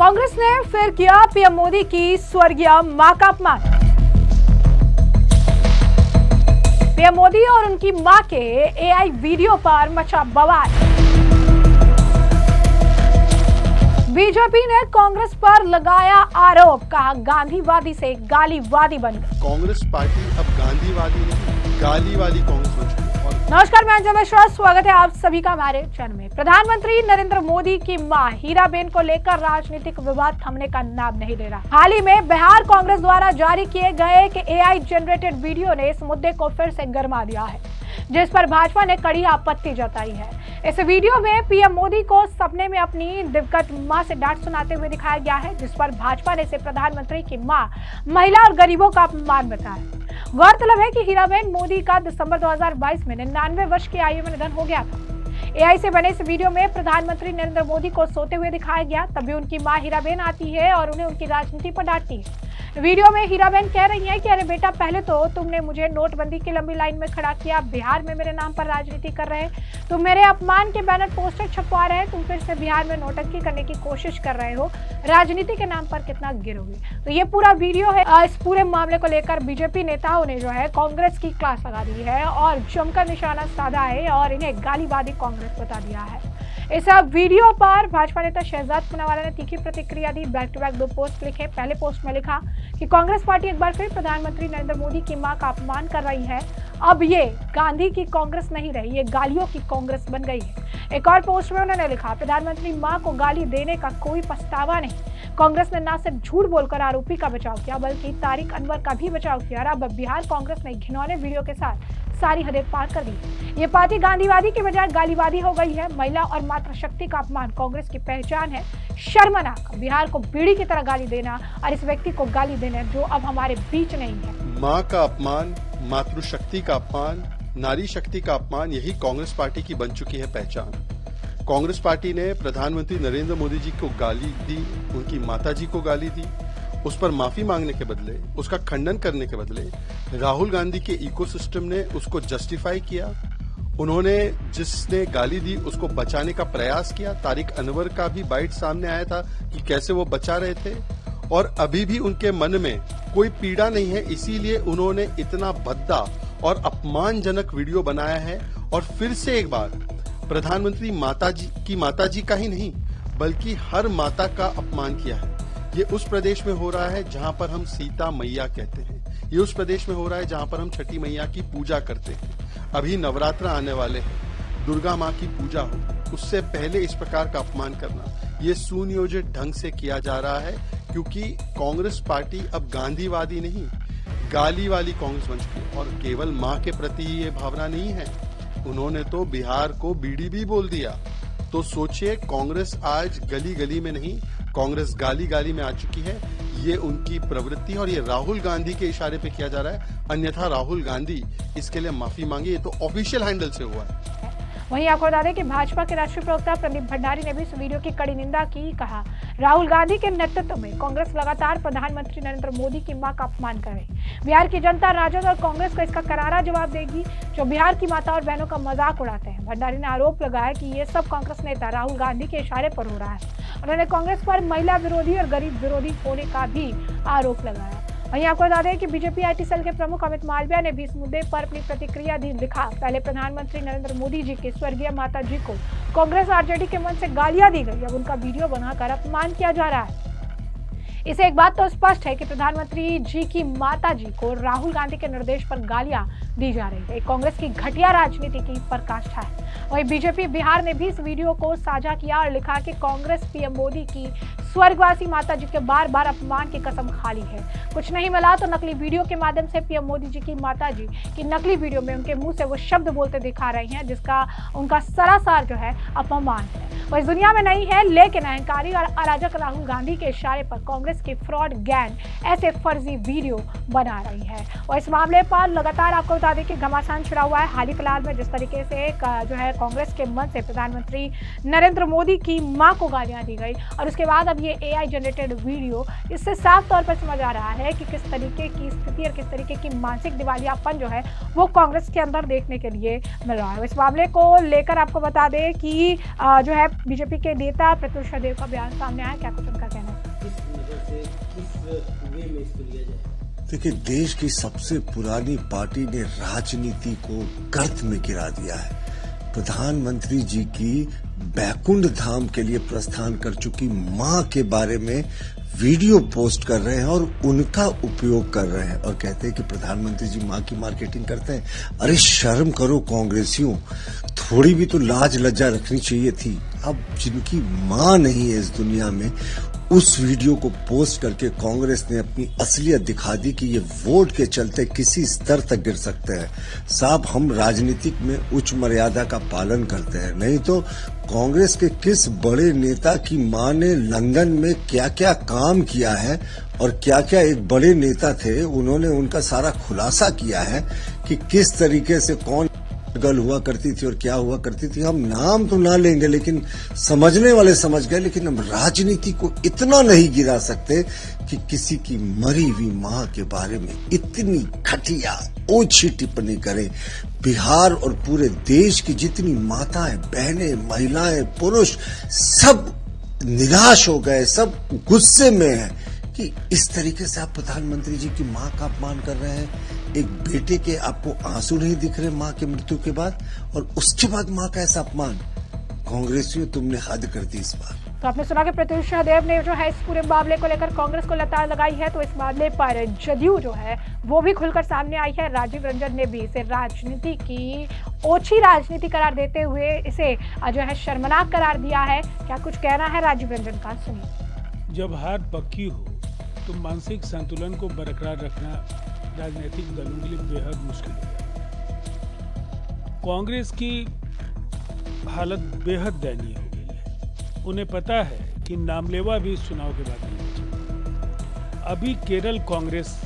कांग्रेस ने फिर किया पीएम मोदी की स्वर्गीय मां का अपमान। पीएम मोदी और उनकी मां के एआई वीडियो पर मचा बवाल। बीजेपी ने कांग्रेस पर लगाया आरोप, कहा गांधीवादी से गालीवादी बन गए। कांग्रेस पार्टी अब गांधीवादी नहीं, गाली वाली कांग्रेस बन चुकी है। नमस्कार, मैं अंजू मिश्रा, स्वागत है आप सभी का हमारे चैनल में। प्रधानमंत्री नरेंद्र मोदी की मां हीराबेन को लेकर राजनीतिक विवाद थमने का नाम नहीं ले रहा। हाल ही में बिहार कांग्रेस द्वारा जारी किए गए कि एआई जनरेटेड वीडियो ने इस मुद्दे को फिर से गरमा दिया है, जिस पर भाजपा ने कड़ी आपत्ति जताई है। इस वीडियो में पीएम मोदी को सपने में अपनी दिवंगत मां से डांट सुनाते हुए दिखाया गया है, जिस पर भाजपा ने इसे प्रधानमंत्री की मां महिला और गरीबों का अपमान बताया। गौरतलब है कि हीराबेन मोदी का दिसंबर 2022 में 99 वर्ष की आयु में निधन हो गया था। एआई से बने इस वीडियो में प्रधानमंत्री नरेंद्र मोदी को सोते हुए दिखाया गया। तभी उनकी मां हीराबेन आती है और उन्हें उनकी राजनीति पर डांटती है। वीडियो में हीराबेन कह रही हैं कि अरे बेटा, पहले तो तुमने मुझे नोटबंदी की लंबी लाइन में खड़ा किया, बिहार में मेरे नाम पर राजनीति कर रहे, तुम मेरे अपमान के बैनर पोस्टर छपवा रहे, तुम फिर से बिहार में नोटंकी करने की कोशिश कर रहे हो, राजनीति के नाम पर कितना गिरोगे। तो ये पूरा वीडियो है। इस पूरे मामले को लेकर बीजेपी नेताओं ने जो है कांग्रेस की क्लास लगा दी है और जमकर निशाना साधा है और इन्हें गालीवादी कांग्रेस बता दिया है। इस वीडियो पर भाजपा नेता शहजाद पूनावाला ने तीखी प्रतिक्रिया दी। बैक टू बैक 2 पोस्ट लिखे। पहले पोस्ट में लिखा कि कांग्रेस पार्टी एक बार फिर प्रधानमंत्री नरेंद्र मोदी की मां का अपमान कर रही है। अब ये गांधी की कांग्रेस नहीं रही, ये गालियों की कांग्रेस बन गई है। एक और पोस्ट में उन्होंने लिखा, प्रधानमंत्री मां को गाली देने का कोई पछतावा नहीं। कांग्रेस ने न सिर्फ झूठ बोलकर आरोपी का बचाव किया, बल्कि तारिक अनवर का भी बचाव किया। अब बिहार कांग्रेस ने घिनौने वीडियो के साथ सारी हदें पार कर दी। ये पार्टी गांधीवादी की बजाय गालीवादी हो गई है। महिला और मातृशक्ति का अपमान कांग्रेस की पहचान है। शर्मनाक। बिहार को बीड़ी की तरह गाली देना और इस व्यक्ति को गाली देना जो अब हमारे बीच नहीं है। माँ का अपमान, मातृशक्ति का अपमान, नारी शक्ति का अपमान, यही कांग्रेस पार्टी की बन चुकी है पहचान। कांग्रेस पार्टी ने प्रधानमंत्री नरेंद्र मोदी जी को गाली दी, उनकी माता जी को गाली दी। उस पर माफी मांगने के बदले, उसका खंडन करने के बदले राहुल गांधी के इकोसिस्टम ने उसको जस्टिफाई किया। उन्होंने जिसने गाली दी उसको बचाने का प्रयास किया। तारिक अनवर का भी बाइट सामने आया था कि कैसे वो बचा रहे थे और अभी भी उनके मन में कोई पीड़ा नहीं है, इसीलिए उन्होंने इतना भद्दा और अपमानजनक वीडियो बनाया है। और फिर से एक बार प्रधानमंत्री माताजी का ही नहीं बल्कि हर माता का अपमान किया है। ये उस प्रदेश में हो रहा है जहां पर हम सीता मैया कहते हैं, ये उस प्रदेश में हो रहा है जहां पर हम छठी मैया की पूजा करते हैं। अभी नवरात्र आने वाले हैं, दुर्गा माँ की पूजा हो, उससे पहले इस प्रकार का अपमान करना ये सुनियोजित ढंग से किया जा रहा है, क्योंकि कांग्रेस पार्टी अब गांधीवादी नहीं, गाली वाली कांग्रेस बन चुकी है। और केवल माँ के प्रति ये भावना नहीं है, उन्होंने तो बिहार को बीड़ी भी बोल दिया। तो सोचिए, कांग्रेस आज गली गली में नहीं, कांग्रेस गाली गाली में आ चुकी है। ये उनकी प्रवृत्ति और ये राहुल गांधी के इशारे पे किया जा रहा है, अन्यथा राहुल गांधी इसके लिए माफी मांगे। ये तो ऑफिशियल हैंडल से हुआ है। वहीं आपको बता दें कि भाजपा के राष्ट्रीय प्रवक्ता प्रदीप भंडारी ने भी इस वीडियो की कड़ी निंदा की। कहा, राहुल गांधी के नेतृत्व में कांग्रेस लगातार प्रधानमंत्री नरेंद्र मोदी की मां का अपमान कर रही। बिहार की जनता, राजद और कांग्रेस को इसका करारा जवाब देगी, जो बिहार की माता और बहनों का मजाक उड़ाते हैं। भंडारी ने आरोप लगाया कि ये सब कांग्रेस नेता राहुल गांधी के इशारे पर हो रहा है। उन्होंने कांग्रेस पर महिला विरोधी और गरीब विरोधी होने का भी आरोप लगाया। वहीं आपको बता दें कि बीजेपी आईटी सेल के प्रमुख अमित मालविया ने भी इस मुद्दे पर अपनी प्रतिक्रिया दी। लिखा, पहले प्रधानमंत्री नरेंद्र मोदी जी की स्वर्गीय माता जी को कांग्रेस आरजेडी के मन से गालियां दी गई, अब उनका वीडियो बनाकर अपमान किया जा रहा है। इसे एक बात तो स्पष्ट है कि प्रधानमंत्री जी की माता जी को राहुल गांधी के निर्देश पर गालियां दी जा रही है। कांग्रेस की घटिया राजनीति की पराकाष्ठा है। वहीं बीजेपी बिहार ने भी इस वीडियो को साझा किया और लिखा कि कांग्रेस पीएम मोदी की स्वर्गवासी माता जी के बार बार अपमान की कसम खा ली है। कुछ नहीं मिला तो नकली वीडियो के माध्यम से पीएम मोदी जी की माता जी की नकली वीडियो में उनके मुंह से वो शब्द बोलते दिखा रही हैं, जिसका उनका सरासर जो है अपमान है। वह इस दुनिया में नहीं है, लेकिन अहंकारी और अराजक राहुल गांधी के इशारे पर कांग्रेस की फ्रॉड गैंग ऐसे फर्जी वीडियो बना रही है। और इस मामले पर लगातार आपको बता दें कि घमासान छिड़ा हुआ है। हाल ही फिलहाल में जिस तरीके से जो है कांग्रेस के मन से प्रधानमंत्री नरेंद्र मोदी की मां को गालियां दी गई और उसके बाद अब ये एआई जनरेटेड वीडियो, इससे साफ तौर पर समझ आ रहा है कि किस तरीके की स्थिति और किस तरीके की मानसिक दिवालियापन जो है वो कांग्रेस के अंदर देखने के लिए मिल रहा है। इस मामले को लेकर आपको बता दें कि जो है बीजेपी के नेता प्रत्युष देव का बयान सामने आया। क्या कुछ उनका कहना है? से किस वे में इसको लिया जाए? देखिए, देश की सबसे पुरानी पार्टी ने राजनीति को गर्त में गिरा दिया है। प्रधानमंत्री जी की बैकुंठ धाम के लिए प्रस्थान कर चुकी मां के बारे में वीडियो पोस्ट कर रहे हैं और उनका उपयोग कर रहे हैं और कहते हैं कि प्रधानमंत्री जी मां की मार्केटिंग करते हैं। अरे शर्म करो कांग्रेसियों, थोड़ी भी तो लाज लज्जा रखनी चाहिए थी। अब जिनकी मां नहीं है इस दुनिया में, उस वीडियो को पोस्ट करके कांग्रेस ने अपनी असलियत दिखा दी कि ये वोट के चलते किसी स्तर तक गिर सकते हैं। साहब, हम राजनीतिक में उच्च मर्यादा का पालन करते हैं, नहीं तो कांग्रेस के किस बड़े नेता की मां ने लंदन में क्या क्या काम किया है और क्या क्या एक बड़े नेता थे, उन्होंने उनका सारा खुलासा किया है कि किस तरीके से कौन गल हुआ करती थी और क्या हुआ करती थी। हम नाम तो ना लेंगे, लेकिन समझने वाले समझ गए। लेकिन हम राजनीति को इतना नहीं गिरा सकते कि किसी की मरी हुई मां के बारे में इतनी घटिया ओछी टिप्पणी करें। बिहार और पूरे देश की जितनी माताएं, बहनें, महिलाएं, पुरुष सब निराश हो गए, सब गुस्से में हैं कि इस तरीके से आप प्रधानमंत्री जी की मां का अपमान कर रहे हैं। एक बेटे के आपको आंसू नहीं दिख रहे मां की मृत्यु के बाद, और उसके बाद मां का ऐसा अपमान। कांग्रेसियों, तुमने हद कर दी इस बार। तो आपने सुना कि प्रत्युषा देव ने जो है इस पूरे मामले को लेकर कांग्रेस को लताड़ लगाई है। तो इस मामले पर जदयू जो है वो भी खुलकर सामने आई है। राजीव रंजन ने भी इसे राजनीति की ओछी राजनीति करार देते हुए इसे जो है शर्मनाक करार दिया है। क्या कुछ कहना है राजीव रंजन का, सुनिए। जब हार पक्की हो तो मानसिक संतुलन को बरकरार रखना राजनीतिक दलों के लिए बेहद मुश्किल है। कांग्रेस की हालत बेहद दयनीय हो गई है। उन्हें पता है कि नामलेवा भी इस चुनाव के बाद नहीं बचेगा। अभी केरल कांग्रेस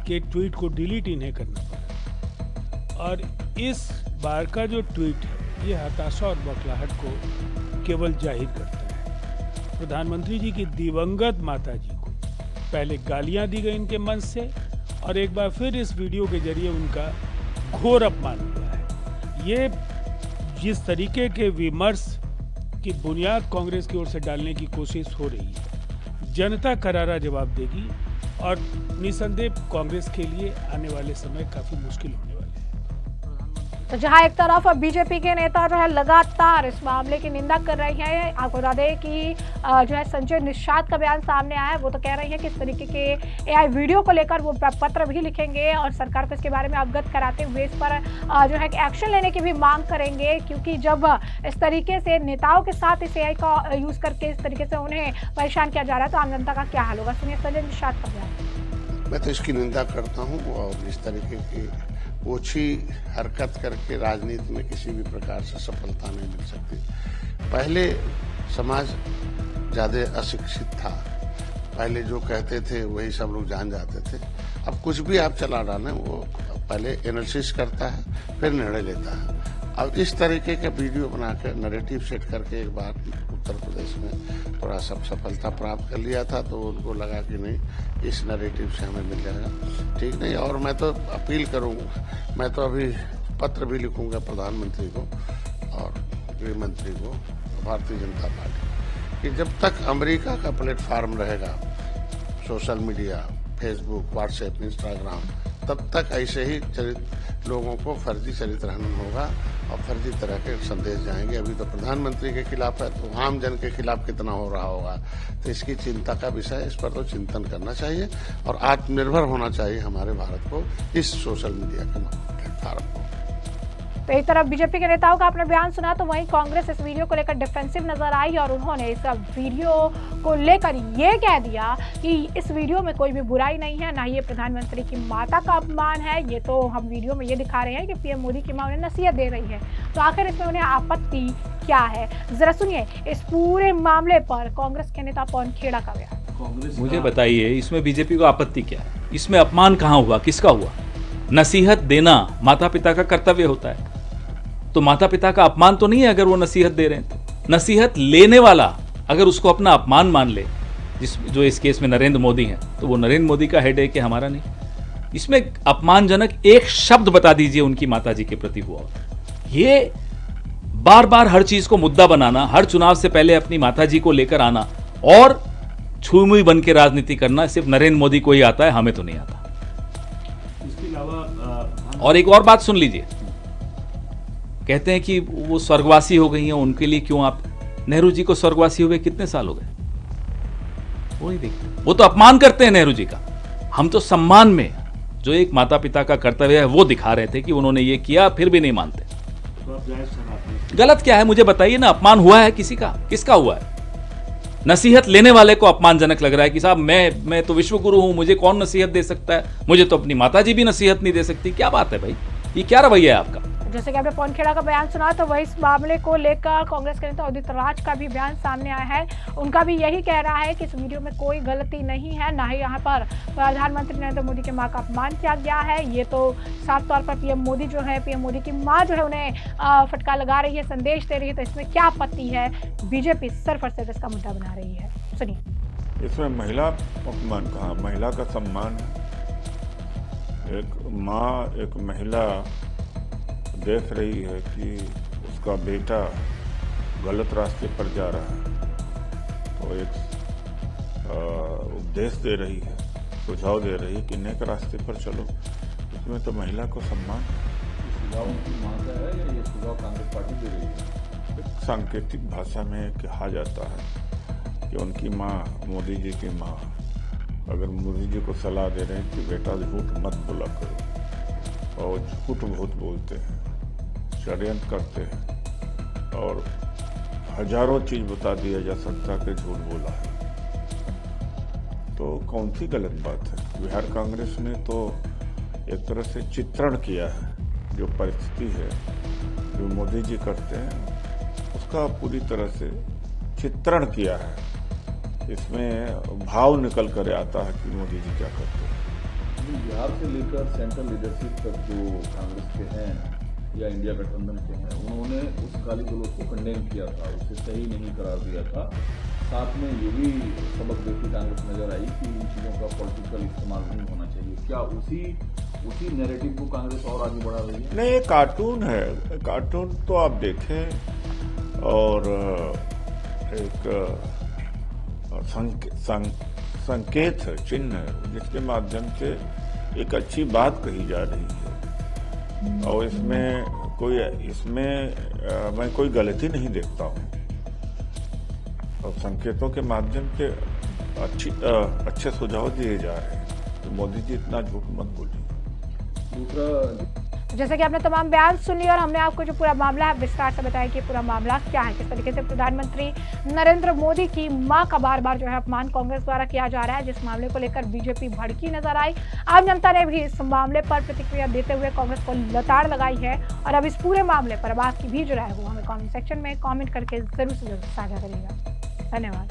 के ट्वीट को डिलीट इन्हें करना पड़ा, और इस बार का जो ट्वीट है ये हताशा और बौखलाहट को केवल जाहिर करता है। प्रधानमंत्री जी की दिवंगत माता जी को पहले गालियां दी गई इनके मंच से, और एक बार फिर इस वीडियो के जरिए उनका घोर अपमान हुआ है। ये जिस तरीके के विमर्श की बुनियाद कांग्रेस की ओर से डालने की कोशिश हो रही है, जनता करारा जवाब देगी, और निसंदेह कांग्रेस के लिए आने वाले समय काफी मुश्किल होने वाले हैं। तो जहां एक तरफ बीजेपी के नेता जो है लगातार इस मामले की निंदा कर रहे हैं। आपको बता दें कि जो है संजय निषाद का बयान सामने आया है। वो तो कह रही है कि इस तरीके के एआई वीडियो को लेकर वो पत्र भी लिखेंगे और सरकार को इसके बारे में अवगत कराते हुए इस पर जो है एक्शन लेने की भी मांग करेंगे, क्योंकि जब इस तरीके से नेताओं के साथ इस एआई का यूज करके इस तरीके से उन्हें परेशान किया जा रहा है तो आम जनता का क्या हाल होगा। सुनिए संजय निषाद का बयान। मैं तो इसकी निंदा करता हूं, और इस तरीके की ओछी हरकत करके राजनीति में किसी भी प्रकार से सफलता नहीं मिल सकती। पहले समाज ज्यादा अशिक्षित था, पहले जो कहते थे वही सब लोग जान जाते थे। अब कुछ भी आप चला डालें, वो पहले एनालिसिस करता है फिर निर्णय लेता है। अब इस तरीके का वीडियो बनाकर नैरेटिव सेट करके एक बार उत्तर प्रदेश में थोड़ा सा सफलता प्राप्त कर लिया था, तो उनको लगा कि नहीं इस नैरेटिव से हमें मिल जाएगा, ठीक नहीं। और मैं तो अपील करूंगा, मैं तो अभी पत्र भी लिखूंगा प्रधानमंत्री को और गृह मंत्री को, भारतीय जनता पार्टी, कि जब तक अमेरिका का प्लेटफॉर्म रहेगा, social media, Facebook, WhatsApp, Instagram, तब तक ऐसे ही लोगों को फर्जी चरित्र हनन होगा और फर्जी तरह के संदेश जाएंगे। अभी तो प्रधानमंत्री के खिलाफ है, तो आम जन के खिलाफ कितना हो रहा होगा। तो इसकी चिंता का विषय, इस पर तो चिंतन करना चाहिए और आत्मनिर्भर होना चाहिए हमारे भारत को इस सोशल मीडिया के प्लेटफॉर्म को। तो एक तरफ बीजेपी के नेताओं का आपने बयान सुना, तो वहीं कांग्रेस इस वीडियो को लेकर डिफेंसिव नजर आई और उन्होंने इस वीडियो को लेकर ये कह दिया कि इस वीडियो में कोई भी बुराई नहीं है, ना ये प्रधानमंत्री की माता का अपमान है। ये तो हम वीडियो में ये दिखा रहे हैं कि पीएम मोदी की मां उन्हें नसीहत दे रही है। तो आखिर इसमें उन्हें आपत्ति क्या है, जरा सुनिए इस पूरे मामले पर कांग्रेस के नेता पवन खेड़ा का बयान। मुझे बताइए, इसमें बीजेपी को आपत्ति क्या है? इसमें अपमान कहाँ हुआ, किसका हुआ? नसीहत देना माता पिता का कर्तव्य होता है, तो माता पिता का अपमान तो नहीं है अगर वो नसीहत दे रहे हैं तो। नसीहत लेने वाला अगर उसको अपना अपमान मान ले, जो इस केस में नरेंद्र मोदी हैं, तो वो नरेंद्र मोदी का हेडेक है, हमारा नहीं। इसमें अपमानजनक एक शब्द बता दीजिए उनकी माता जी के प्रति हुआ। ये बार बार हर चीज को मुद्दा बनाना, हर चुनाव से पहले अपनी माता जी को लेकर आना और छुई बन के राजनीति करना सिर्फ नरेंद्र मोदी को ही आता है, हमें तो नहीं आता। इसके अलावा और एक और बात सुन लीजिए, कहते हैं कि वो स्वर्गवासी हो गई हैं, उनके लिए क्यों आप, नेहरू जी को स्वर्गवासी हुए कितने साल हो गए, वो नहीं देखते, वो तो अपमान करते हैं नेहरू जी का। हम तो सम्मान में जो एक माता पिता का कर्तव्य है वो दिखा रहे थे कि उन्होंने ये किया, फिर भी नहीं मानते। तो आप जायज ठहराते हैं। गलत क्या है मुझे बताइए ना, अपमान हुआ है किसी का, किसका हुआ है? नसीहत लेने वाले को अपमानजनक लग रहा है कि साहब मैं तो विश्व गुरु हूं, मुझे कौन नसीहत दे सकता है, मुझे तो अपनी माताजी भी नसीहत नहीं दे सकती। क्या बात है भाई, ये क्या रवैया है आपका? जैसे कि आपने पवन खेड़ा का बयान सुना, तो वही इस मामले को लेकर कांग्रेस के नेता उदित राज का भी बयान सामने आया है। उनका भी यही कहना है कि इस वीडियो में कोई गलती नहीं है, ना ही यहाँ पर प्रधानमंत्री नरेंद्र मोदी की मां का अपमान किया गया है। ये तो साफ तौर पर पीएम मोदी जो है, पीएम मोदी की मां जो है उन्हें फटकार लगा रही है, संदेश दे रही है, तो इसमें क्या आपत्ति है? बीजेपी सरफरोशी इसका मुद्दा बना रही है, सुनिए। इसमें महिला अपमान कहाँ, महिला का सम्मान है। एक माँ, एक महिला देख रही है कि उसका बेटा गलत रास्ते पर जा रहा है, तो एक उपदेश दे रही है, सुझाव दे रही है कि नेक रास्ते पर चलो। इसमें तो महिला को सम्मान है। सुझाव उनकी मां का है या ये सुझाव कांग्रेस पार्टी दे रही है? एक सांकेतिक भाषा में कहा जाता है कि उनकी माँ, मोदी जी की माँ, अगर मोदी जी को सलाह दे रहे हैं कि बेटा झूठ मत बोला करो, और झूठ बहुत बोलते हैं, षड्यंत्र करते हैं, और हजारों चीज बता दिया जा सकता है कि झूठ बोला है, तो कौन सी गलत बात है? बिहार कांग्रेस ने तो एक तरह से चित्रण किया है, जो परिस्थिति है, जो मोदी जी करते हैं उसका पूरी तरह से चित्रण किया है। इसमें भाव निकल कर आता है कि मोदी जी क्या करते हैं। बिहार से लेकर सेंट्रल लीडरशिप तक जो कांग्रेस के हैं या इंडिया गठबंधन के हैं, उन्होंने उस काली गलौज को कंडेम किया था, उसे सही नहीं करार दिया था। साथ में ये भी सबक देती कांग्रेस नजर आई कि इन चीज़ों का पॉलिटिकल इस्तेमाल नहीं होना चाहिए। क्या उसी नैरेटिव को कांग्रेस और आगे बढ़ा रही है? नहीं, ये कार्टून है। कार्टून तो आप देखें, और एक संकेत है, चिन्ह है, जिसके माध्यम से एक अच्छी बात कही जा रही है, और इसमें मैं कोई गलती नहीं देखता हूँ, और संकेतों के माध्यम से अच्छे सुझाव दिए जा रहे हैं। तो मोदी जी इतना झूठ मत बोलिए। दूसरा, जैसे कि आपने तमाम बयान सुन लिए और हमने आपको जो पूरा मामला है विस्तार से बताया कि पूरा मामला क्या है, किस तरीके से प्रधानमंत्री नरेंद्र मोदी की मां का बार बार जो है अपमान कांग्रेस द्वारा किया जा रहा है, जिस मामले को लेकर बीजेपी भड़की नजर आई। आम जनता ने भी इस मामले पर प्रतिक्रिया देते हुए कांग्रेस को लताड़ लगाई है, और अब इस पूरे मामले पर अब आपकी भी जो राय हो हमें कॉमेंट सेक्शन में कॉमेंट करके जरूर से जरूर साझा करिएगा। धन्यवाद।